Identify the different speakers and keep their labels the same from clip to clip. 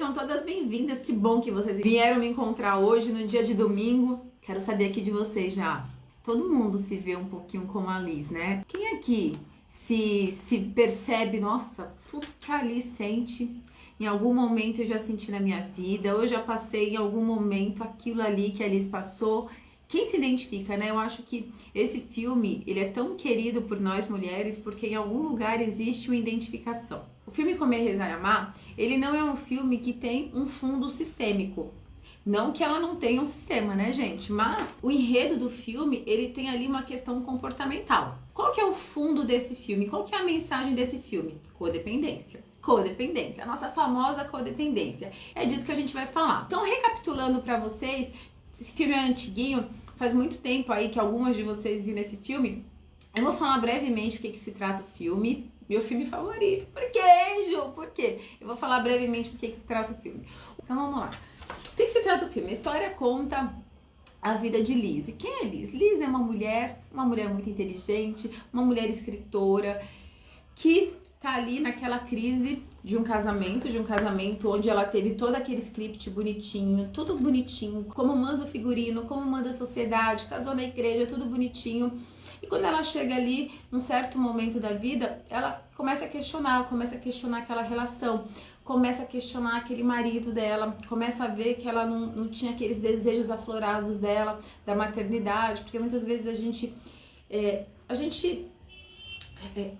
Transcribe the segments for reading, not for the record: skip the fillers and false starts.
Speaker 1: sejam todas bem-vindas. Que bom que vocês vieram me encontrar hoje, no dia de domingo. Quero saber aqui de vocês já. Todo mundo se vê um pouquinho como a Liz, né? Quem aqui se percebe, nossa, tudo que a Liz sente, em algum momento eu já senti na minha vida, eu já passei em algum momento aquilo ali que a Liz passou. Quem se identifica, né? Eu acho que esse filme, ele é tão querido por nós mulheres porque em algum lugar existe uma identificação. O filme Comer, Rezar e Amar, ele não é um filme que tem um fundo sistêmico. Não que ela não tenha um sistema, né, gente? Mas o enredo do filme, ele tem ali uma questão comportamental. Qual que é o fundo desse filme? Qual que é a mensagem desse filme? Codependência. Codependência, a nossa famosa codependência. É disso que a gente vai falar. Então, recapitulando pra vocês, esse filme é antiguinho, faz muito tempo aí que algumas de vocês viram esse filme. Eu vou falar brevemente o que se trata o filme. Meu filme favorito. Por quê, Ju? Por quê? Eu vou falar brevemente do que se trata o filme. Então vamos lá. O que se trata o filme? A história conta a vida de Liz. E quem é Liz? Liz é uma mulher muito inteligente, uma mulher escritora, que tá ali naquela crise de um casamento onde ela teve todo aquele script bonitinho, tudo bonitinho, como manda o figurino, como manda a sociedade, casou na igreja, tudo bonitinho. E quando ela chega ali, num certo momento da vida, ela começa a questionar aquela relação, começa a questionar aquele marido dela, começa a ver que ela não tinha aqueles desejos aflorados dela, da maternidade, porque muitas vezes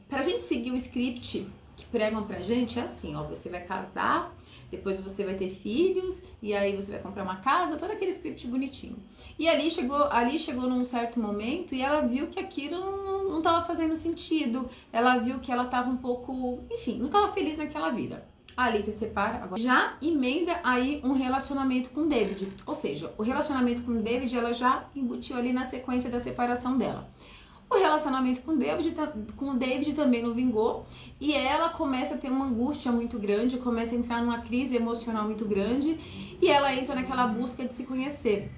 Speaker 1: pra gente seguir o script que pregam pra gente, é assim, ó, você vai casar, depois você vai ter filhos, e aí você vai comprar uma casa, todo aquele script bonitinho. E ali chegou num certo momento e ela viu que aquilo não tava fazendo sentido, ela viu que ela tava um pouco, enfim, não tava feliz naquela vida. A Alice se separa, agora já emenda aí um relacionamento com o David, ou seja, o relacionamento com o David ela já embutiu ali na sequência da separação dela. O relacionamento com o David também não vingou e ela começa a ter uma angústia muito grande, começa a entrar numa crise emocional muito grande e ela entra naquela busca de se conhecer.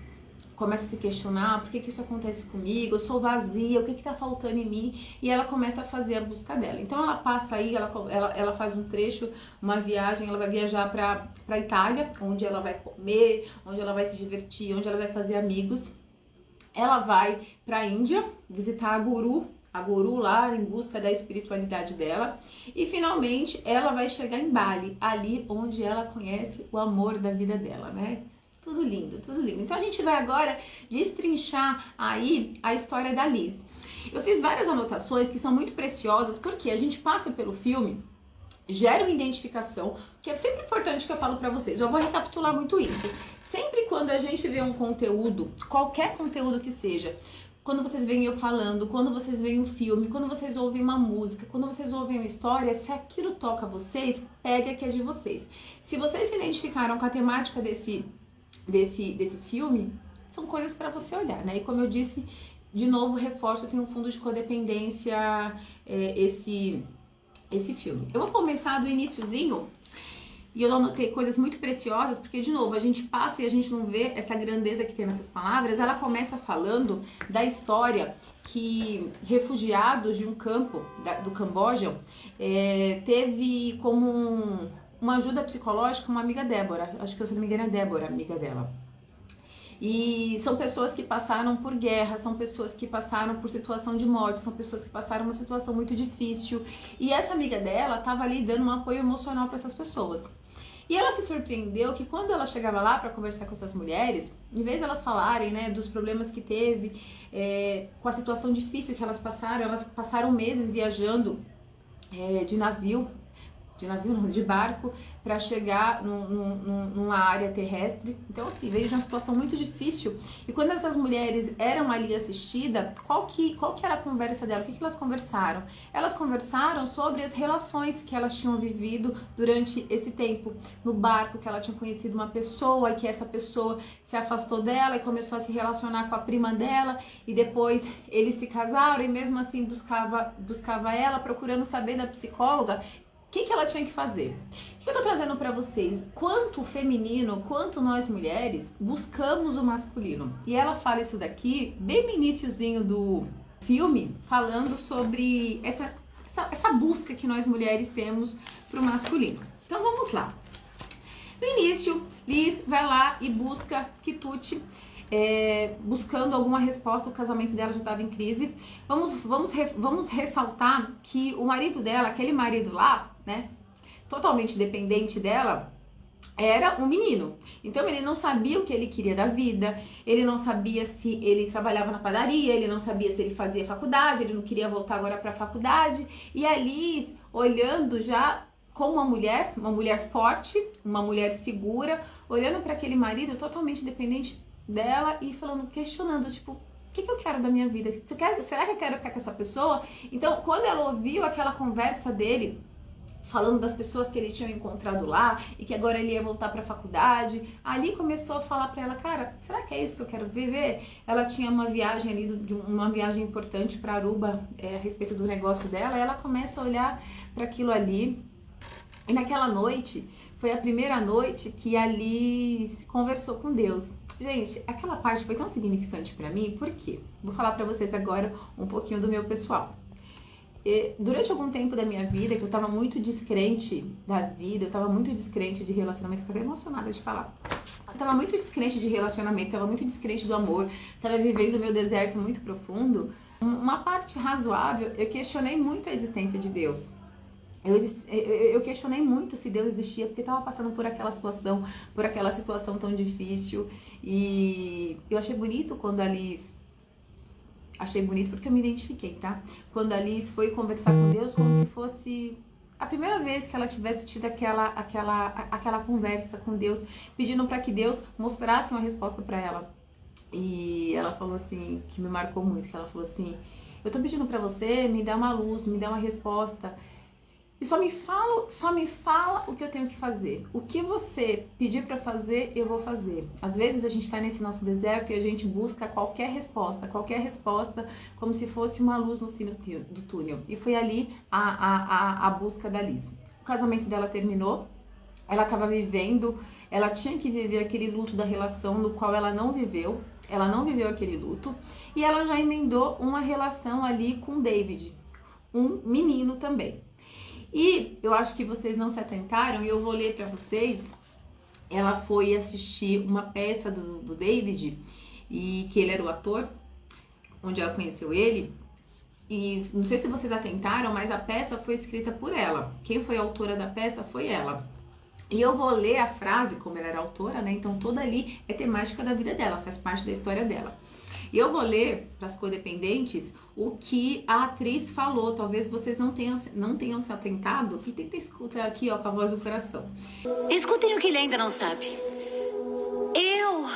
Speaker 1: Começa a se questionar, por que isso acontece comigo, eu sou vazia, o que tá faltando em mim? E ela começa a fazer a busca dela. Então ela passa aí, ela faz um trecho, uma viagem, ela vai viajar pra Itália, onde ela vai comer, onde ela vai se divertir, onde ela vai fazer amigos. Ela vai para a Índia visitar a guru lá em busca da espiritualidade dela. E finalmente ela vai chegar em Bali, ali onde ela conhece o amor da vida dela, né? Tudo lindo, tudo lindo. Então a gente vai agora destrinchar aí a história da Liz. Eu fiz várias anotações que são muito preciosas porque a gente passa pelo filme, gera uma identificação, que é sempre importante que eu falo pra vocês. Eu vou recapitular muito isso. Sempre quando a gente vê um conteúdo, qualquer conteúdo que seja, quando vocês veem eu falando, quando vocês veem um filme, quando vocês ouvem uma música, quando vocês ouvem uma história, se aquilo toca vocês, pega que é de vocês. Se vocês se identificaram com a temática desse filme, são coisas pra você olhar, né? E como eu disse, de novo, reforço, tem um fundo de codependência, esse filme. Eu vou começar do iniciozinho e eu anotei coisas muito preciosas, porque de novo, a gente passa e a gente não vê essa grandeza que tem nessas palavras. Ela começa falando da história que refugiados de um campo do Camboja teve como uma ajuda psicológica uma amiga Débora, acho que se não me engano é Débora, amiga dela. E são pessoas que passaram por guerra, são pessoas que passaram por situação de morte, são pessoas que passaram uma situação muito difícil. E essa amiga dela estava ali dando um apoio emocional para essas pessoas. E ela se surpreendeu que quando ela chegava lá para conversar com essas mulheres, em vez de elas falarem, né, dos problemas que teve, com a situação difícil que elas passaram meses viajando de barco para chegar numa área terrestre. Então assim, veio de uma situação muito difícil. E quando essas mulheres eram ali assistidas, qual que era a conversa dela? O que elas conversaram? Elas conversaram sobre as relações que elas tinham vivido durante esse tempo no barco, que ela tinha conhecido uma pessoa e que essa pessoa se afastou dela e começou a se relacionar com a prima dela e depois eles se casaram e mesmo assim buscava ela, procurando saber da psicóloga o que ela tinha que fazer. O que eu tô trazendo pra vocês? Quanto o feminino, quanto nós mulheres buscamos o masculino. E ela fala isso daqui bem no iniciozinho do filme, falando sobre essa busca que nós mulheres temos pro masculino. Então vamos lá. No difícil, Liz vai lá e busca quitute, buscando alguma resposta. O casamento dela já estava em crise. Vamos ressaltar que o marido dela, aquele marido lá, né, totalmente dependente dela, era um menino. Então ele não sabia o que ele queria da vida, ele não sabia se ele trabalhava na padaria, ele não sabia se ele fazia faculdade, ele não queria voltar agora para a faculdade. E a Liz, olhando já como uma mulher forte, uma mulher segura, olhando para aquele marido totalmente dependente dela e falando, questionando, tipo, o que eu quero da minha vida? Será que eu quero ficar com essa pessoa? Então, quando ela ouviu aquela conversa dele, falando das pessoas que ele tinha encontrado lá e que agora ele ia voltar para a faculdade, ali começou a falar para ela, cara, será que é isso que eu quero viver? Ela tinha uma viagem ali, uma viagem importante para Aruba, a respeito do negócio dela, e ela começa a olhar para aquilo ali. E naquela noite, foi a primeira noite que a Liz conversou com Deus. Gente, aquela parte foi tão significante para mim, por quê? Vou falar para vocês agora um pouquinho do meu pessoal. Durante algum tempo da minha vida, que eu tava muito descrente da vida, eu tava muito descrente de relacionamento, fico até emocionada de falar. Eu tava muito descrente de relacionamento, tava muito descrente do amor, tava vivendo o meu deserto muito profundo. Uma parte razoável, eu questionei muito a existência de Deus. Eu questionei muito se Deus existia, porque estava passando por aquela situação tão difícil. E eu achei bonito quando a Liz... Achei bonito porque eu me identifiquei, tá? Quando a Liz foi conversar com Deus como se fosse a primeira vez que ela tivesse tido aquela conversa com Deus, pedindo para que Deus mostrasse uma resposta para ela. E ela falou assim, que me marcou muito, que ela falou assim, eu tô pedindo para você me dar uma luz, me dar uma resposta. E só me fala o que eu tenho que fazer. O que você pedir para fazer, eu vou fazer. Às vezes a gente está nesse nosso deserto e a gente busca qualquer resposta como se fosse uma luz no fim do túnel. E foi ali a busca da Liz. O casamento dela terminou, ela estava vivendo, ela tinha que viver aquele luto da relação no qual ela não viveu aquele luto, e ela já emendou uma relação ali com o David, um menino também. E eu acho que vocês não se atentaram, e eu vou ler para vocês. Ela foi assistir uma peça do David, e que ele era o ator, onde ela conheceu ele. E não sei se vocês atentaram, mas a peça foi escrita por ela. Quem foi a autora da peça foi ela. E eu vou ler a frase, como ela era autora, né? Então toda ali é temática da vida dela, faz parte da história dela. E eu vou ler para as codependentes o que a atriz falou. Talvez vocês não tenham se atentado. E tenta escutar aqui, ó, com a voz do coração.
Speaker 2: Escutem o que ele ainda não sabe. Eu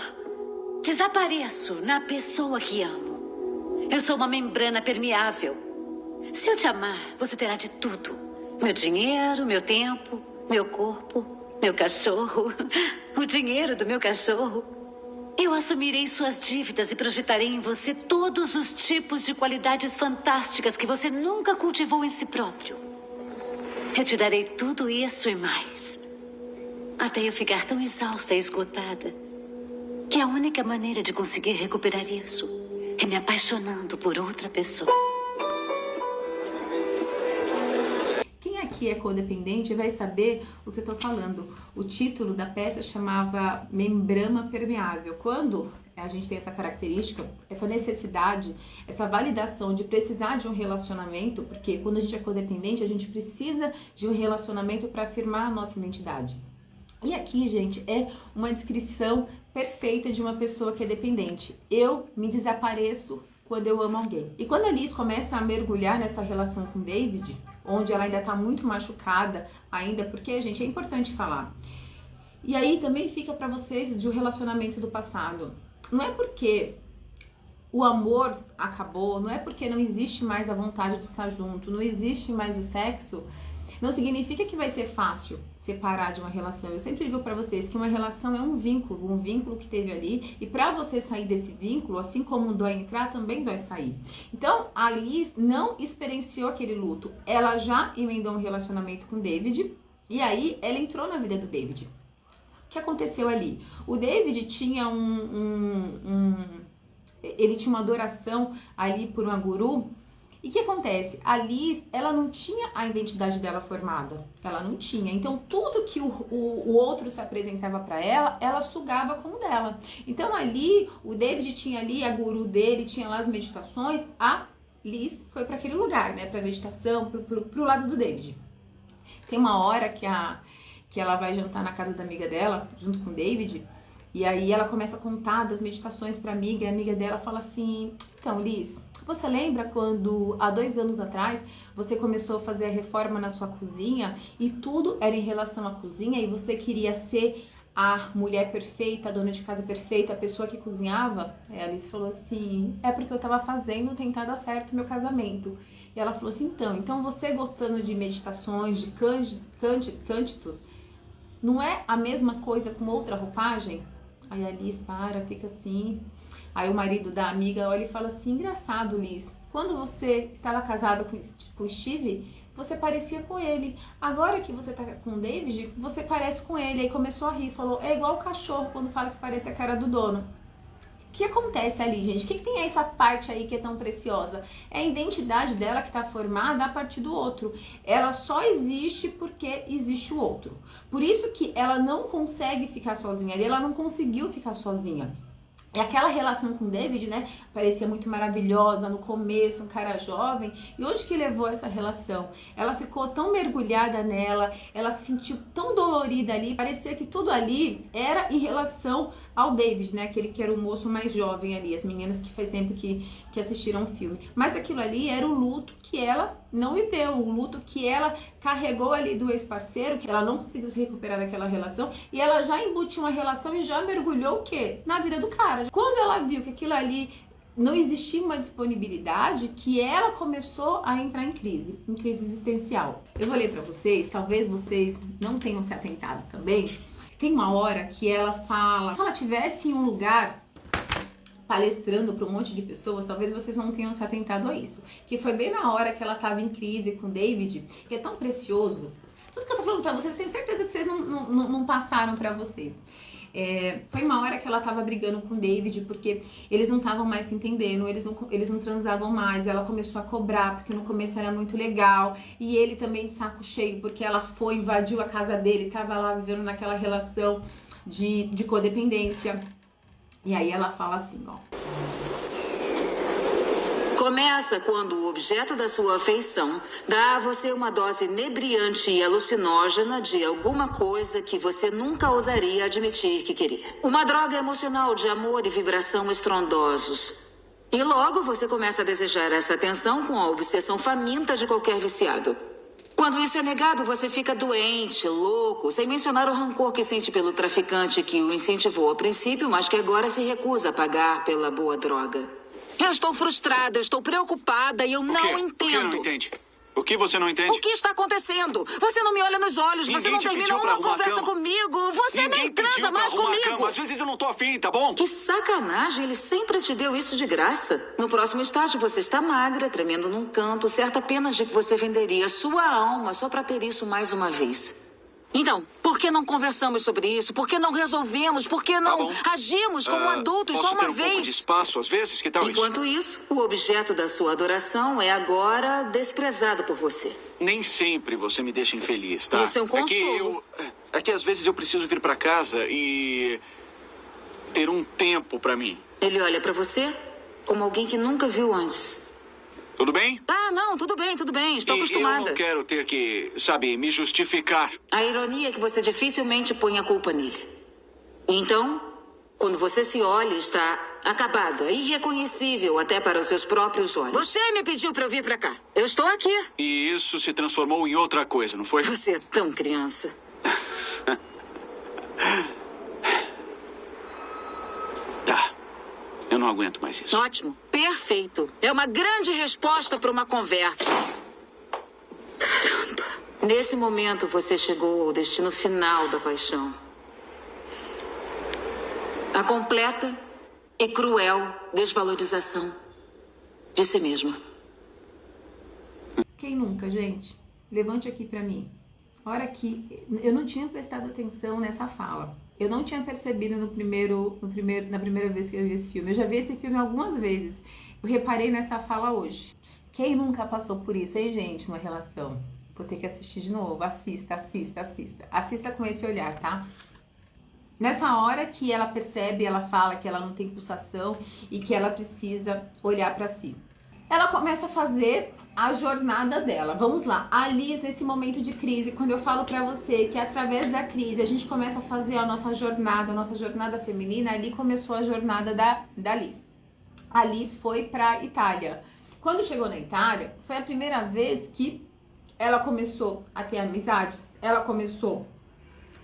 Speaker 2: desapareço na pessoa que amo. Eu sou uma membrana permeável. Se eu te amar, você terá de tudo. Meu dinheiro, meu tempo, meu corpo, meu cachorro, o dinheiro do meu cachorro. Eu assumirei suas dívidas e projetarei em você todos os tipos de qualidades fantásticas que você nunca cultivou em si próprio. Eu te darei tudo isso e mais. Até eu ficar tão exausta e esgotada que a única maneira de conseguir recuperar isso é me apaixonando por outra pessoa.
Speaker 1: Que é codependente vai saber o que eu tô falando. O título da peça chamava Membrana Permeável. Quando a gente tem essa característica, essa necessidade, essa validação de precisar de um relacionamento, porque quando a gente é codependente, a gente precisa de um relacionamento para afirmar a nossa identidade. E aqui, gente, é uma descrição perfeita de uma pessoa que é dependente. Eu me desapareço quando eu amo alguém. E quando a Liz começa a mergulhar nessa relação com o David, onde ela ainda tá muito machucada ainda, porque, gente, é importante falar. E aí também fica para vocês de um relacionamento do passado. Não é porque o amor acabou, não é porque não existe mais a vontade de estar junto, não existe mais o sexo, não significa que vai ser fácil separar de uma relação. Eu sempre digo para vocês que uma relação é um vínculo que teve ali, e para você sair desse vínculo, assim como dói entrar, também dói sair. Então, a Liz não experienciou aquele luto. Ela já emendou um relacionamento com o David, e aí ela entrou na vida do David. O que aconteceu ali? O David tinha ele tinha uma adoração ali por uma guru, E o que acontece? A Liz, ela não tinha a identidade dela formada. Ela não tinha. Então, tudo que o outro se apresentava pra ela, ela sugava como dela. Então, ali, o David tinha ali a guru dele, tinha lá as meditações. A Liz foi pra aquele lugar, né? Pra meditação, pro lado do David. Tem uma hora que ela vai jantar na casa da amiga dela, junto com o David. E aí ela começa a contar das meditações pra amiga. E a amiga dela fala assim, então, Liz... Você lembra quando, há 2 anos atrás, você começou a fazer a reforma na sua cozinha e tudo era em relação à cozinha e você queria ser a mulher perfeita, a dona de casa perfeita, a pessoa que cozinhava? Aí a Alice falou assim, é porque eu tava fazendo tentar dar certo o meu casamento. E ela falou assim, então você gostando de meditações, de cânticos, não é a mesma coisa com outra roupagem? Aí a Liz fica assim. Aí o marido da amiga olha e fala assim, engraçado, Liz, quando você estava casada com o Steve, você parecia com ele. Agora que você tá com o David, você parece com ele. Aí começou a rir, falou, é igual o cachorro quando fala que parece a cara do dono. O que acontece ali, gente? O que tem essa parte aí que é tão preciosa? É a identidade dela que tá formada a partir do outro. Ela só existe porque existe o outro. Por isso que ela não consegue ficar sozinha ali, ela não conseguiu ficar sozinha. E aquela relação com o David, né, parecia muito maravilhosa no começo, um cara jovem. E onde que levou essa relação? Ela ficou tão mergulhada nela, ela se sentiu tão dolorida ali, parecia que tudo ali era em relação ao David, né, aquele que era o moço mais jovem ali, as meninas que faz tempo que assistiram o filme. Mas aquilo ali era o luto que ela não viveu, o luto que ela carregou ali do ex-parceiro, que ela não conseguiu se recuperar daquela relação, e ela já embutiu uma relação e já mergulhou o quê? Na vida do cara. Quando ela viu que aquilo ali não existia uma disponibilidade, que ela começou a entrar em crise existencial. Eu vou ler pra vocês, talvez vocês não tenham se atentado também. Tem uma hora que ela fala, se ela tivesse em um lugar palestrando para um monte de pessoas, talvez vocês não tenham se atentado a isso. Que foi bem na hora que ela estava em crise com o David, que é tão precioso. Tudo que eu tô falando pra vocês, tenho certeza que vocês não passaram pra vocês. Foi uma hora que ela tava brigando com o David, porque eles não estavam mais se entendendo, eles não transavam mais. Ela começou a cobrar, porque no começo era muito legal. E ele também de saco cheio, porque ela foi, invadiu a casa dele, tava lá vivendo naquela relação de codependência. E aí ela fala assim, ó.
Speaker 3: Começa quando o objeto da sua afeição dá a você uma dose inebriante e alucinógena de alguma coisa que você nunca ousaria admitir que queria. Uma droga emocional de amor e vibração estrondosos. E logo você começa a desejar essa atenção com a obsessão faminta de qualquer viciado. Quando isso é negado, você fica doente, louco, sem mencionar o rancor que sente pelo traficante que o incentivou a princípio, mas que agora se recusa a pagar pela boa droga. Eu estou frustrada, estou preocupada e eu não entendo.
Speaker 4: O que não entende? O que você não entende?
Speaker 3: O que está acontecendo? Você não me olha nos olhos, você não termina uma conversa comigo, você nem transa mais comigo.
Speaker 4: Às vezes eu não tô afim, tá bom?
Speaker 3: Que sacanagem, ele sempre te deu isso de graça. No próximo estágio você está magra, tremendo num canto, certa apenas de que você venderia sua alma só para ter isso mais uma vez. Então, por que não conversamos sobre isso? Por que não resolvemos? Por que não agimos como adultos só uma
Speaker 4: vez? Posso ter um pouco de espaço às vezes? Que tal
Speaker 3: Enquanto isso, o objeto da sua adoração é agora desprezado por você.
Speaker 4: Nem sempre você me deixa infeliz, tá?
Speaker 3: Isso é um consolo.
Speaker 4: É que às vezes eu preciso vir pra casa e ter um tempo pra mim.
Speaker 3: Ele olha pra você como alguém que nunca viu antes.
Speaker 4: Tudo bem?
Speaker 3: Ah, não, tudo bem, estou acostumada.
Speaker 4: Eu não quero ter que, sabe, me justificar.
Speaker 3: A ironia é que você dificilmente põe a culpa nele. Então, quando você se olha, está acabada, irreconhecível até para os seus próprios olhos. Você me pediu para eu vir para cá. Eu estou aqui.
Speaker 4: E isso se transformou em outra coisa, não foi?
Speaker 3: Você é tão criança.
Speaker 4: Tá. Eu não aguento mais isso.
Speaker 3: Ótimo. Perfeito. É uma grande resposta para uma conversa. Caramba. Nesse momento, você chegou ao destino final da paixão. A completa e cruel desvalorização de si mesma.
Speaker 1: Quem nunca, gente? Levante aqui pra mim. A hora que eu não tinha prestado atenção nessa fala. Eu não tinha percebido na primeira vez que eu vi esse filme. Eu já vi esse filme algumas vezes. Eu reparei nessa fala hoje. Quem nunca passou por isso, hein, gente, uma relação? Vou ter que assistir de novo. Assista, assista, assista. Assista com esse olhar, tá? Nessa hora que ela percebe, ela fala que ela não tem pulsação e que ela precisa olhar pra si. Ela começa a fazer a jornada dela. Vamos lá. A Liz, nesse momento de crise, quando eu falo pra você que através da crise a gente começa a fazer a nossa jornada feminina, ali começou a jornada da Liz. A Liz foi pra Itália. Quando chegou na Itália, foi a primeira vez que ela começou a ter amizades, ela começou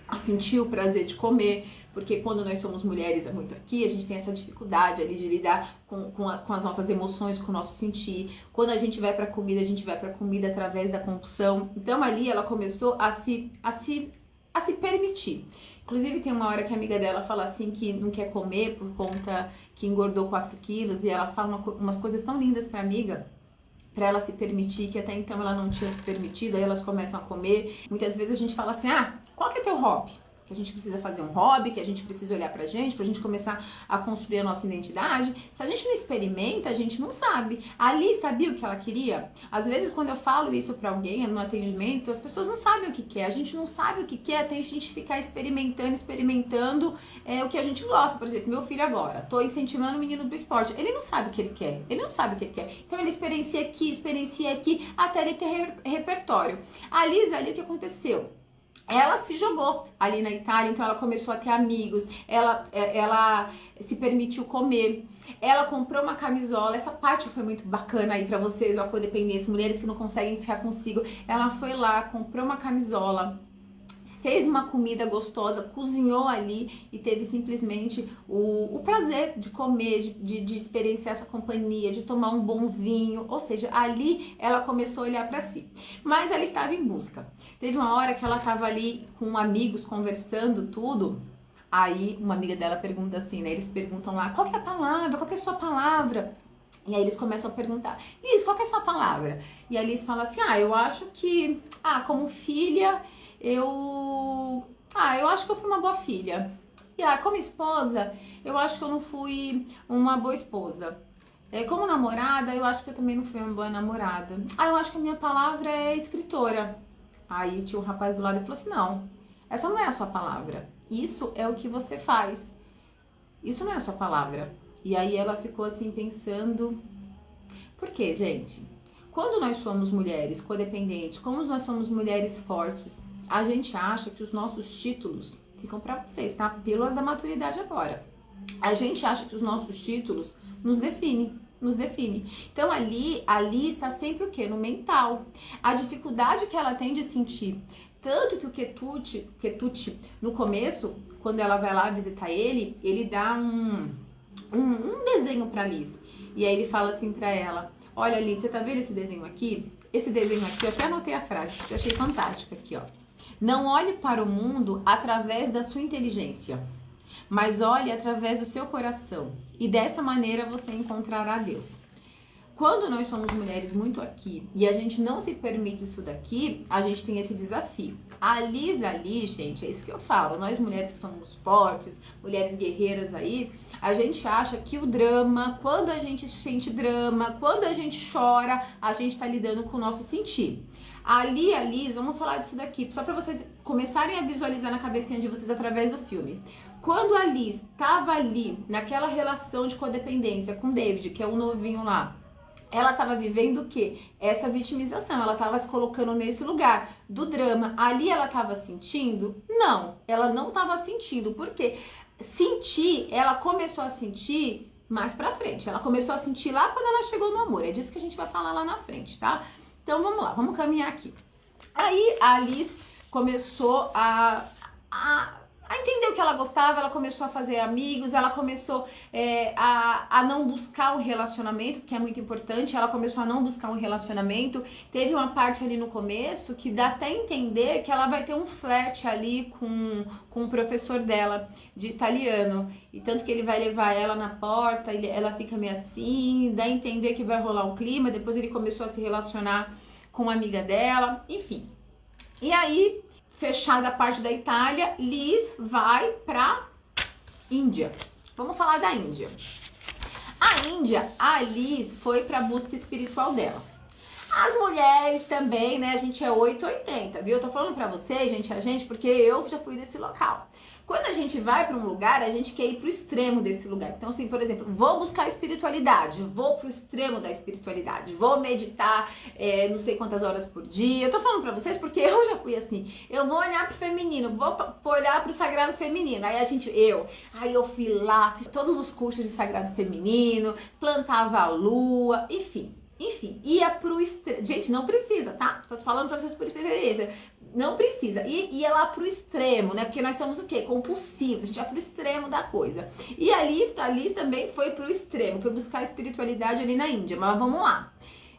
Speaker 1: a sentir o prazer de comer, porque quando nós somos mulheres muito aqui, a gente tem essa dificuldade ali de lidar com as nossas emoções, com o nosso sentir. Quando a gente vai pra comida, a gente vai pra comida através da compulsão. Então ali ela começou a se permitir. Inclusive tem uma hora que a amiga dela fala assim que não quer comer por conta que engordou 4 quilos, e ela fala umas coisas tão lindas pra amiga, pra ela se permitir, que até então ela não tinha se permitido, aí elas começam a comer. Muitas vezes a gente fala assim, qual que é teu hobby? Que a gente precisa fazer um hobby, que a gente precisa olhar pra gente começar a construir a nossa identidade. Se a gente não experimenta, a gente não sabe. A Liz sabia o que ela queria? Às vezes, quando eu falo isso pra alguém no atendimento, as pessoas não sabem o que quer. A gente não sabe o que quer, até a gente ficar experimentando o que a gente gosta. Por exemplo, meu filho agora, tô incentivando o menino pro esporte. Ele não sabe o que ele quer. Ele não sabe o que ele quer. Então, ele experiencia aqui, até ele ter repertório. A Liz, ali, o que aconteceu? Ela se jogou ali na Itália, então ela começou a ter amigos, ela se permitiu comer, ela comprou uma camisola. Essa parte foi muito bacana aí pra vocês, ó, codependência, mulheres que não conseguem ficar consigo. Ela foi lá, comprou uma camisola, fez uma comida gostosa, cozinhou ali e teve simplesmente o prazer de comer, de experienciar sua companhia, de tomar um bom vinho. Ou seja, ali ela começou a olhar para si. Mas ela estava em busca. Teve uma hora que ela estava ali com amigos, conversando tudo. Aí uma amiga dela pergunta assim, né? Eles perguntam lá, qual que é a palavra? Qual que é a sua palavra? E aí eles começam a perguntar, Liz, qual que é a sua palavra? E a Liz fala assim, eu acho que, como filha, eu acho que eu fui uma boa filha. E como esposa, eu acho que eu não fui uma boa esposa. Como namorada, eu acho que eu também não fui uma boa namorada. Eu acho que a minha palavra é escritora. Aí tinha um rapaz do lado e falou assim, não, essa não é a sua palavra. Isso é o que você faz. Isso não é a sua palavra. E aí ela ficou assim pensando, por quê, gente? Quando nós somos mulheres codependentes, como nós somos mulheres fortes, a gente acha que os nossos títulos ficam pra vocês, tá? Pílulas da maturidade agora. A gente acha que os nossos títulos nos definem. Então ali está sempre o quê? No mental. A dificuldade que ela tem de sentir. Tanto que o Ketuti, no começo, quando ela vai lá visitar ele dá um desenho pra Liz. E aí ele fala assim pra ela, olha Liz, você tá vendo esse desenho aqui? Esse desenho aqui, eu até anotei a frase, que eu achei fantástica aqui, ó. Não olhe para o mundo através da sua inteligência, mas olhe através do seu coração. E dessa maneira você encontrará Deus. Quando nós somos mulheres muito aqui e a gente não se permite isso daqui, a gente tem esse desafio. A Liz ali, gente, é isso que eu falo. Nós mulheres que somos fortes, mulheres guerreiras aí, a gente acha que o drama, quando a gente sente drama, quando a gente chora, a gente tá lidando com o nosso sentir. Ali, a Liz, vamos falar disso daqui, só pra vocês começarem a visualizar na cabecinha de vocês através do filme. Quando a Liz tava ali, naquela relação de codependência com o David, que é o novinho lá, ela estava vivendo o quê? Essa vitimização, ela estava se colocando nesse lugar do drama. Ali ela estava sentindo? Não, ela não estava sentindo. Por quê? Sentir, ela começou a sentir mais pra frente. Ela começou a sentir lá quando ela chegou no amor. É disso que a gente vai falar lá na frente, tá? Então vamos lá, vamos caminhar aqui. Aí a Liz começou a entender o que ela gostava, ela começou a fazer amigos, ela começou a não buscar um relacionamento, que é muito importante, ela começou a não buscar um relacionamento. Teve uma parte ali no começo que dá até entender que ela vai ter um flerte ali com o professor dela de italiano, e tanto que ele vai levar ela na porta, ela fica meio assim, dá a entender que vai rolar um clima. Depois ele começou a se relacionar com uma amiga dela, enfim. E aí, fechada a parte da Itália, Liz vai pra Índia. Vamos falar da Índia. A Índia, a Liz foi pra busca espiritual dela. As mulheres também, né? A gente é 880, viu? Eu tô falando pra vocês, gente, porque eu já fui desse local. Quando a gente vai pra um lugar, a gente quer ir pro extremo desse lugar. Então, assim, por exemplo, vou buscar espiritualidade, vou pro extremo da espiritualidade, vou meditar não sei quantas horas por dia. Eu tô falando pra vocês porque eu já fui assim. Eu vou olhar pro feminino, vou olhar pro sagrado feminino. Aí eu fui lá, fiz todos os cursos de sagrado feminino, plantava a lua, enfim, ia pro extremo. Gente, não precisa, tá? Tô falando pra vocês por experiência. Não precisa. Ia lá pro extremo, né? Porque nós somos o quê? Compulsivos. A gente ia pro extremo da coisa. E a Liz também foi pro extremo. Foi buscar espiritualidade ali na Índia. Mas vamos lá.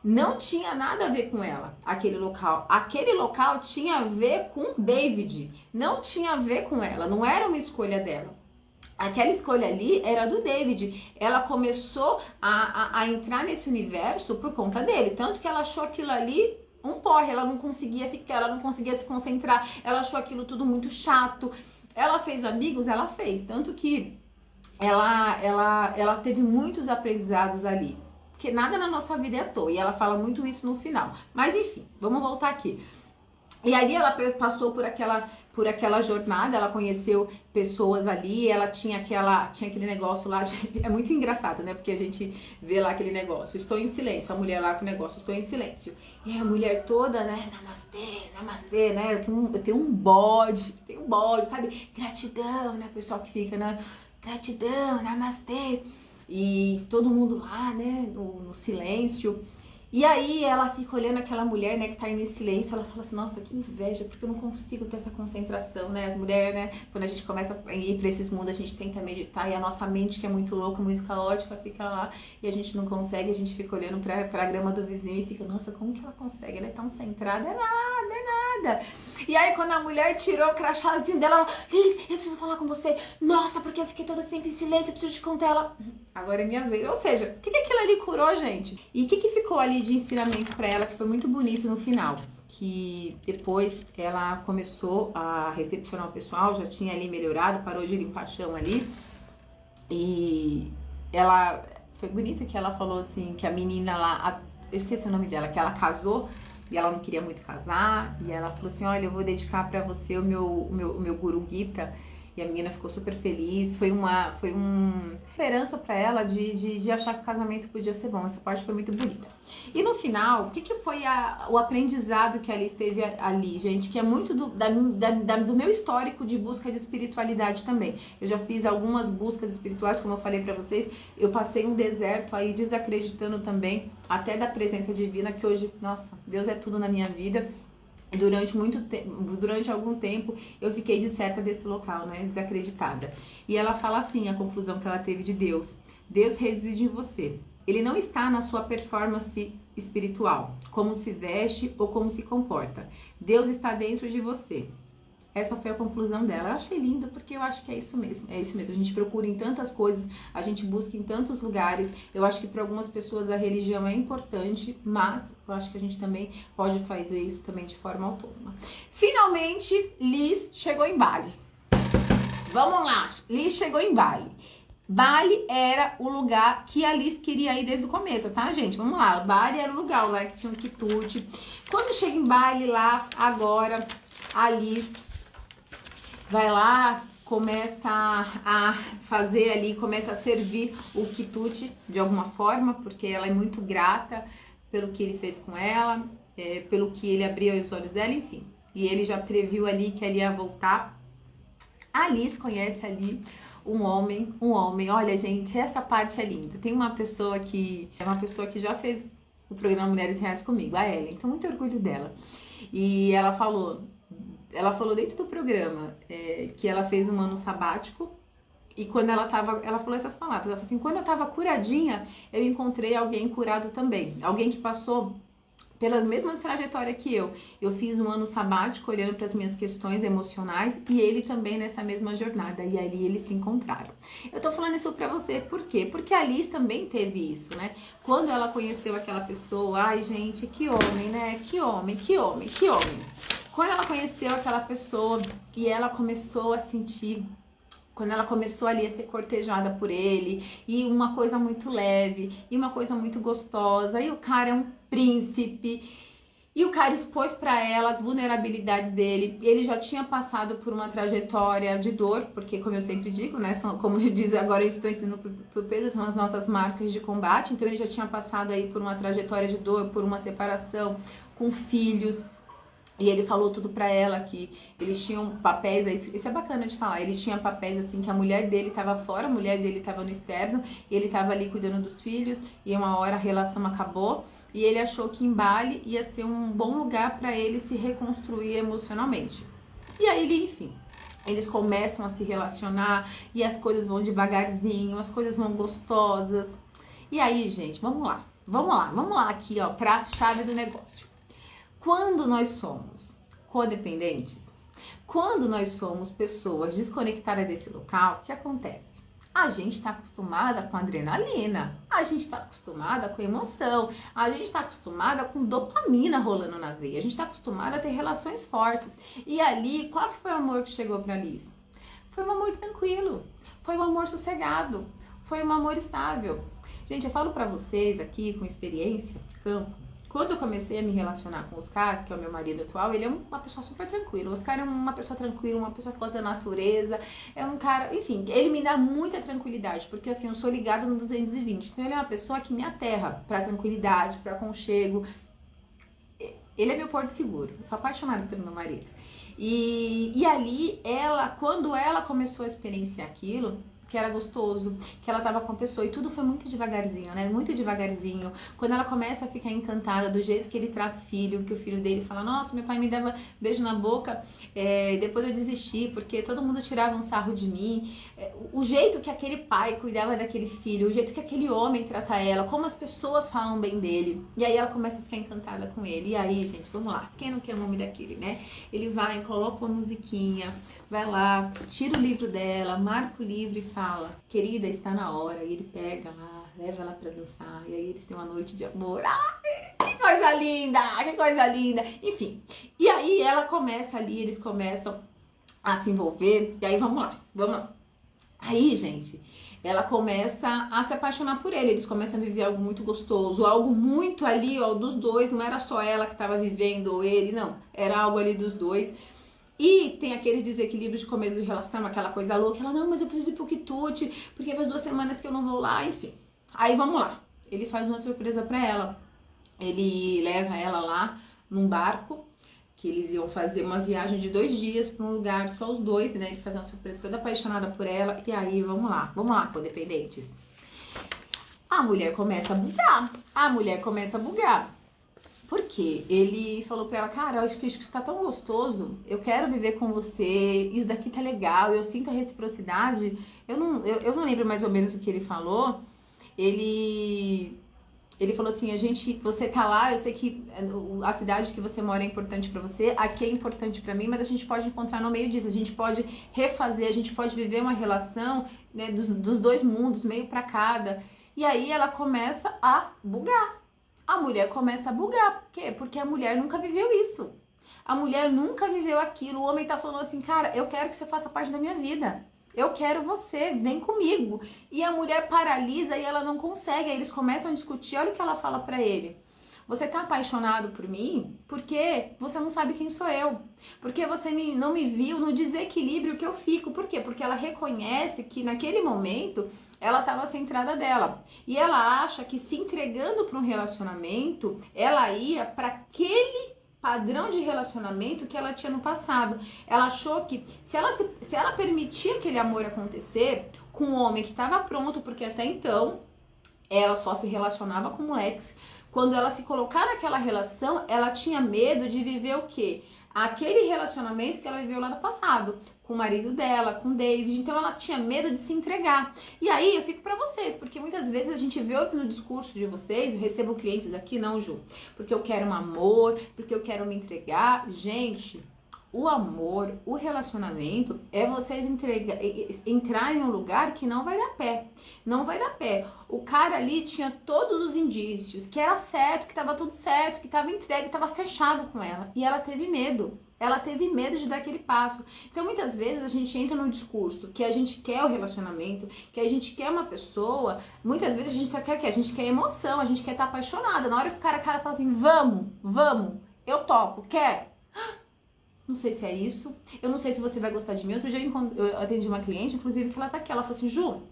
Speaker 1: Não tinha nada a ver com ela, aquele local. Aquele local tinha a ver com David. Não tinha a ver com ela. Não era uma escolha dela. Aquela escolha ali era do David. Ela começou a entrar nesse universo por conta dele. Tanto que ela achou aquilo ali um porre. Ela não conseguia ficar, ela não conseguia se concentrar. Ela achou aquilo tudo muito chato. Ela fez amigos? Ela fez. Tanto que ela teve muitos aprendizados ali. Porque nada na nossa vida é à toa. E ela fala muito isso no final. Mas enfim, vamos voltar aqui. E ali ela passou por aquela jornada, ela conheceu pessoas ali, ela tinha aquele negócio lá, é muito engraçado, né? Porque a gente vê lá aquele negócio, estou em silêncio, a mulher lá com o negócio, estou em silêncio. E a mulher toda, né? Namastê, né? Eu tenho um bode, sabe? Gratidão, né? O pessoal que fica, né? Gratidão, namastê. E todo mundo lá, né? No silêncio. E aí ela fica olhando aquela mulher, né, que tá aí nesse silêncio, ela fala assim, nossa, que inveja, porque eu não consigo ter essa concentração, né, as mulheres, né, quando a gente começa a ir pra esses mundos, a gente tenta meditar e a nossa mente, que é muito louca, muito caótica, fica lá e a gente não consegue, a gente fica olhando pra grama do vizinho e fica, nossa, como que ela consegue, ela é tão centrada, é nada. E aí quando a mulher tirou o crachazinho dela, ela, Liz, eu preciso falar com você, nossa, porque eu fiquei todo esse tempo em silêncio, eu preciso te contar, ela, agora é minha vez, ou seja, o que aquilo ali curou, gente? E o que ficou ali de ensinamento para ela, que foi muito bonito no final, que depois ela começou a recepcionar o pessoal, já tinha ali melhorado, parou de limpar chão ali, e ela, foi bonito que ela falou assim, que a menina lá, eu esqueci o nome dela, que ela casou, e ela não queria muito casar, e ela falou assim, olha, eu vou dedicar para você o meu Guru Gita. E a menina ficou super feliz, foi uma esperança para ela de achar que o casamento podia ser bom. Essa parte foi muito bonita. E no final, o que foi o aprendizado que a Alice teve ali, gente? Que é muito do meu histórico de busca de espiritualidade também. Eu já fiz algumas buscas espirituais, como eu falei para vocês. Eu passei um deserto aí desacreditando também, até da presença divina, que hoje, nossa, Deus é tudo na minha vida. Durante algum tempo eu fiquei deserta desse local, né, desacreditada. E ela fala assim, a conclusão que ela teve de Deus: Deus reside em você. Ele não está na sua performance espiritual, como se veste ou como se comporta. Deus está dentro de você. Essa foi a conclusão dela. Eu achei linda porque eu acho que é isso mesmo. É isso mesmo. A gente procura em tantas coisas, a gente busca em tantos lugares. Eu acho que para algumas pessoas a religião é importante, mas eu acho que a gente também pode fazer isso também de forma autônoma. Finalmente, Liz chegou em Bali. Vamos lá. Liz chegou em Bali. Bali era o lugar que a Liz queria ir desde o começo, tá, gente? Vamos lá. Bali era o lugar lá que tinha um quitute. Quando chega em Bali lá, agora, a Liz vai lá, começa a fazer ali, começa a servir o quitute de alguma forma, porque ela é muito grata pelo que ele fez com ela, pelo que ele abriu os olhos dela, enfim. E ele já previu ali que ele ia voltar. A Liz conhece ali um homem, olha, gente, essa parte é linda. Tem uma pessoa que já fez o programa Mulheres Reais comigo, a Ellen, então muito orgulho dela. E ela falou dentro do programa que ela fez um ano sabático, e quando ela falou essas palavras, ela falou assim, quando eu tava curadinha, eu encontrei alguém curado também, alguém que passou pela mesma trajetória que eu fiz um ano sabático olhando para as minhas questões emocionais, e ele também nessa mesma jornada, e ali eles se encontraram. Eu tô falando isso pra você, por quê? Porque a Liz também teve isso, né? Quando ela conheceu aquela pessoa, ai gente, que homem, né? Que homem. Quando ela conheceu aquela pessoa e ela começou a sentir quando ela começou ali a ser cortejada por ele, e uma coisa muito leve, e uma coisa muito gostosa, e o cara é um príncipe, e o cara expôs para ela as vulnerabilidades dele. Ele já tinha passado por uma trajetória de dor, porque como eu sempre digo, né, como eu disse agora, eu estou ensinando pro Pedro, são as nossas marcas de combate. Então ele já tinha passado aí por uma trajetória de dor, por uma separação, com filhos. E ele falou tudo pra ela, que eles tinham papéis, isso é bacana de falar, ele tinha papéis assim, que a mulher dele tava fora, a mulher dele tava no externo, e ele tava ali cuidando dos filhos, e uma hora a relação acabou, e ele achou que em Bali ia ser um bom lugar pra ele se reconstruir emocionalmente. E aí ele, enfim, eles começam a se relacionar, e as coisas vão devagarzinho, as coisas vão gostosas. E aí, gente, vamos lá aqui, ó, pra chave do negócio. Quando nós somos codependentes, quando nós somos pessoas desconectadas desse local, o que acontece? A gente está acostumada com adrenalina, a gente está acostumada com emoção, a gente está acostumada com dopamina rolando na veia, a gente está acostumada a ter relações fortes. E ali, qual que foi o amor que chegou para Liz? Foi um amor tranquilo, foi um amor sossegado, foi um amor estável. Gente, eu falo para vocês aqui com experiência, campo. Quando eu comecei a me relacionar com o Oscar, que é o meu marido atual, ele é uma pessoa super tranquila. O Oscar é uma pessoa tranquila, uma pessoa que gosta da natureza, é um cara, enfim, ele me dá muita tranquilidade, porque assim, eu sou ligada no 220, então ele é uma pessoa que me aterra pra tranquilidade, pra aconchego. Ele é meu porto seguro, eu sou apaixonada pelo meu marido. E ali, quando ela começou a experienciar aquilo, que era gostoso, que ela tava com a pessoa, e tudo foi muito devagarzinho, né, muito devagarzinho. Quando ela começa a ficar encantada do jeito que ele trata o filho, que o filho dele fala, nossa, meu pai me dava beijo na boca, depois eu desisti, porque todo mundo tirava um sarro de mim, o jeito que aquele pai cuidava daquele filho, o jeito que aquele homem trata ela, como as pessoas falam bem dele, e aí ela começa a ficar encantada com ele. E aí, gente, vamos lá, quem não quer o nome daquele, né? Ele vai, coloca uma musiquinha, vai lá, tira o livro dela, marca o livro e fala, querida, está na hora. E ele pega lá, leva ela pra dançar, e aí eles têm uma noite de amor. Que coisa linda, que coisa linda. Enfim, e aí ela começa ali, eles começam a se envolver, e aí vamos lá. Aí, gente, ela começa a se apaixonar por ele, eles começam a viver algo muito gostoso, algo muito ali, ó, dos dois, não era só ela que estava vivendo ou ele, não, era algo ali dos dois. E tem aqueles desequilíbrios de começo de relação, aquela coisa louca, ela, não, mas eu preciso ir pro quitute, porque faz 2 semanas que eu não vou lá, enfim. Aí vamos lá, ele faz uma surpresa pra ela, ele leva ela lá num barco, que eles iam fazer uma viagem de 2 dias pra um lugar, só os dois, né, ele faz uma surpresa toda apaixonada por ela, e aí vamos lá, codependentes. A mulher começa a bugar, porque ele falou pra ela, cara, eu acho que isso tá tão gostoso, eu quero viver com você, isso daqui tá legal, eu sinto a reciprocidade. Eu não lembro mais ou menos o que ele falou. Ele falou assim, você tá lá, eu sei que a cidade que você mora é importante pra você, aqui é importante pra mim, mas a gente pode encontrar no meio disso, a gente pode refazer, a gente pode viver uma relação, né, dos 2 mundos, meio pra cada. E aí ela começa a bugar. A mulher começa a bugar. Por quê? Porque a mulher nunca viveu isso. A mulher nunca viveu aquilo. O homem tá falando assim, cara, eu quero que você faça parte da minha vida. Eu quero você, vem comigo. E a mulher paralisa e ela não consegue. Aí eles começam a discutir. Olha o que ela fala pra ele. Você tá apaixonado por mim porque você não sabe quem sou eu. Porque você não me viu no desequilíbrio que eu fico. Por quê? Porque ela reconhece que naquele momento ela estava centrada dela. E ela acha que se entregando para um relacionamento, ela ia para aquele padrão de relacionamento que ela tinha no passado. Ela achou que se ela permitir aquele amor acontecer com um homem que estava pronto, porque até então ela só se relacionava com moleques. Quando ela se colocar naquela relação, ela tinha medo de viver o quê? Aquele relacionamento que ela viveu lá no passado, com o marido dela, com o David. Então ela tinha medo de se entregar. E aí eu fico pra vocês, porque muitas vezes a gente vê no discurso de vocês, eu recebo clientes aqui, não, Ju, porque eu quero um amor, porque eu quero me entregar. Gente, O amor, o relacionamento é vocês entrar em um lugar que não vai dar pé. Não vai dar pé. O cara ali tinha todos os indícios, que era certo, que tava tudo certo, que tava entregue, tava fechado com ela. E ela teve medo. Ela teve medo de dar aquele passo. Então, muitas vezes, a gente entra num discurso que a gente quer o relacionamento, que a gente quer uma pessoa. Muitas vezes, a gente só quer o quê? A gente quer emoção, a gente quer estar apaixonada. Na hora que o cara fala assim, vamos, eu topo, quer? Não sei se é isso. Eu não sei se você vai gostar de mim. Outro dia eu atendi uma cliente, inclusive, que ela tá aqui. Ela falou assim, Ju,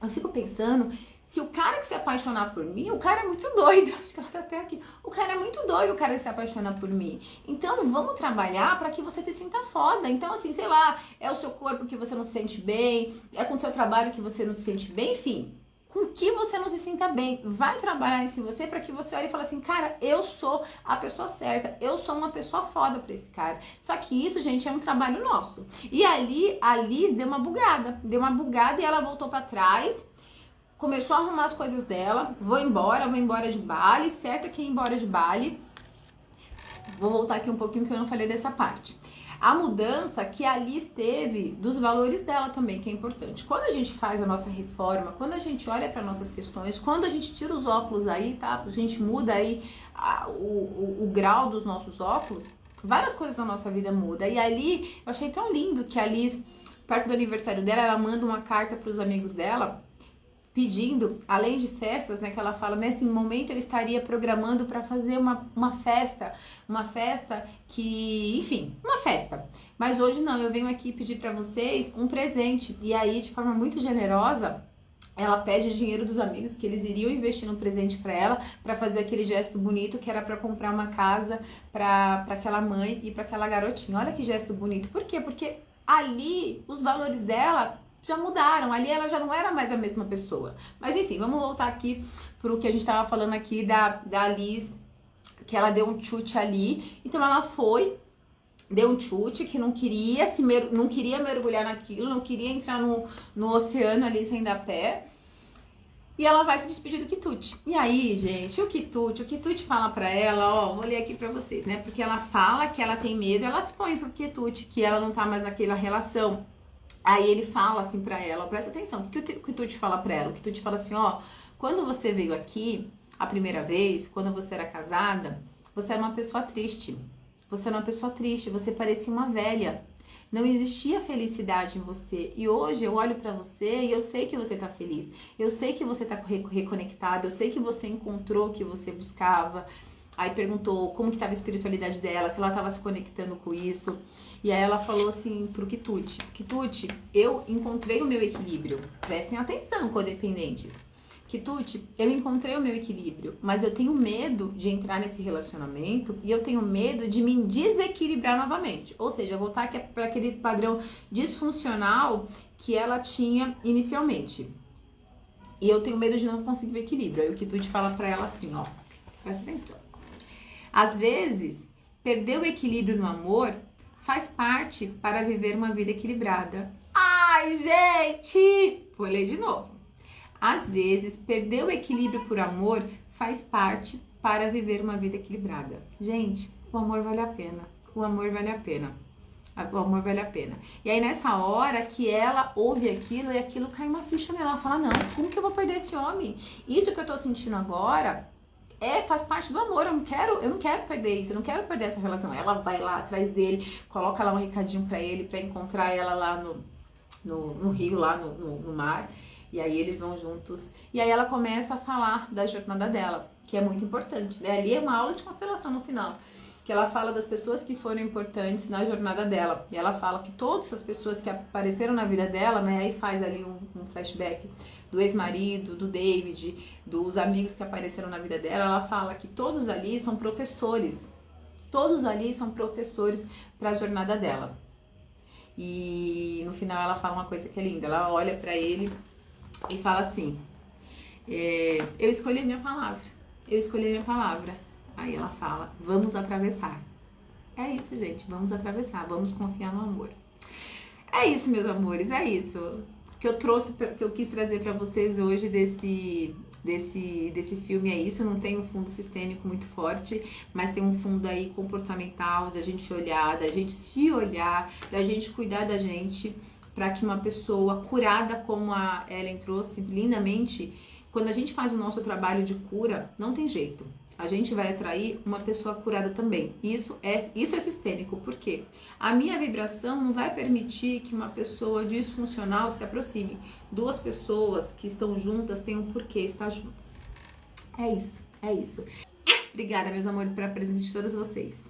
Speaker 1: eu fico pensando, se o cara que se apaixonar por mim, o cara é muito doido. Acho que ela tá até aqui. O cara é muito doido, o cara que se apaixona por mim. Então, vamos trabalhar pra que você se sinta foda. Então, assim, sei lá, é o seu corpo que você não se sente bem, é com o seu trabalho que você não se sente bem, enfim. Com que você não se sinta bem, vai trabalhar isso em você para que você olhe e fale assim, cara, eu sou a pessoa certa, eu sou uma pessoa foda pra esse cara. Só que isso, gente, é um trabalho nosso. E ali, a Liz deu uma bugada e ela voltou pra trás, começou a arrumar as coisas dela, vou embora de Bali, certa que ir embora de Bali. Vou voltar aqui um pouquinho que eu não falei dessa parte. A mudança que a Liz teve dos valores dela também, que é importante. Quando a gente faz a nossa reforma, quando a gente olha para nossas questões, quando a gente tira os óculos aí, tá? A gente muda aí o grau dos nossos óculos, várias coisas na nossa vida mudam. E ali, eu achei tão lindo que a Liz, perto do aniversário dela, ela manda uma carta para os amigos dela, pedindo, além de festas, né, que ela fala, nesse momento eu estaria programando para fazer uma festa que, enfim, uma festa. Mas hoje não, eu venho aqui pedir para vocês um presente. E aí, de forma muito generosa, ela pede dinheiro dos amigos que eles iriam investir no presente para ela, para fazer aquele gesto bonito que era para comprar uma casa para aquela mãe e para aquela garotinha. Olha que gesto bonito. Por quê? Porque ali os valores dela já mudaram, ali ela já não era mais a mesma pessoa. Mas enfim, vamos voltar aqui pro que a gente tava falando aqui da Liz, que ela deu um chute ali. Então ela foi, deu um chute que não queria mergulhar naquilo, não queria entrar no oceano ali sem dar pé. E ela vai se despedir do quitute. E aí, gente, o quitute fala pra ela, ó, vou ler aqui pra vocês, né? Porque ela fala que ela tem medo, ela se põe pro quitute, que ela não tá mais naquela relação. Aí ele fala assim pra ela, presta atenção, o que o quitute fala pra ela? O quitute fala assim, ó, quando você veio aqui, a primeira vez, quando você era casada, você era uma pessoa triste. Você era uma pessoa triste, você parecia uma velha. Não existia felicidade em você. E hoje eu olho pra você e eu sei que você tá feliz. Eu sei que você tá reconectada, eu sei que você encontrou o que você buscava. Aí perguntou como que estava a espiritualidade dela, se ela estava se conectando com isso. E aí ela falou assim pro quitute, quitute, eu encontrei o meu equilíbrio. Prestem atenção, codependentes. Quitute, eu encontrei o meu equilíbrio, mas eu tenho medo de entrar nesse relacionamento e eu tenho medo de me desequilibrar novamente. Ou seja, voltar para aquele padrão disfuncional que ela tinha inicialmente. E eu tenho medo de não conseguir o equilíbrio. Aí o quitute fala pra ela assim, ó, presta atenção. Às vezes, perder o equilíbrio no amor faz parte para viver uma vida equilibrada. Ai, gente! Vou ler de novo. Às vezes, perder o equilíbrio por amor faz parte para viver uma vida equilibrada. Gente, o amor vale a pena. O amor vale a pena. O amor vale a pena. E aí, nessa hora que ela ouve aquilo e aquilo cai uma ficha nela. Ela fala, não, como que eu vou perder esse homem? Isso que eu tô sentindo agora faz parte do amor, eu não quero perder isso, eu não quero perder essa relação. Ela vai lá atrás dele, coloca lá um recadinho pra ele, pra encontrar ela lá no rio, lá no mar. E aí eles vão juntos. E aí ela começa a falar da jornada dela, que é muito importante, né? Ali é uma aula de constelação no final, que ela fala das pessoas que foram importantes na jornada dela. E ela fala que todas as pessoas que apareceram na vida dela, né? Aí faz ali um flashback do ex-marido, do David, dos amigos que apareceram na vida dela. Ela fala que todos ali são professores. Todos ali são professores para a jornada dela. E no final ela fala uma coisa que é linda. Ela olha para ele e fala assim, eu escolhi a minha palavra. Eu escolhi a minha palavra. Aí ela fala, vamos atravessar. É isso, gente, vamos atravessar, vamos confiar no amor. É isso, meus amores, é isso que eu trouxe, que eu quis trazer para vocês hoje desse desse filme é isso, não tem um fundo sistêmico muito forte, mas tem um fundo aí comportamental, da gente olhar, da gente se olhar, da gente cuidar da gente, para que uma pessoa curada, como a Ellen trouxe lindamente, quando a gente faz o nosso trabalho de cura, não tem jeito. A gente vai atrair uma pessoa curada também. Isso é sistêmico, por quê? A minha vibração não vai permitir que uma pessoa disfuncional se aproxime. Duas pessoas que estão juntas têm um porquê estar juntas. É isso, é isso. Obrigada, meus amores, pela presença de todos vocês.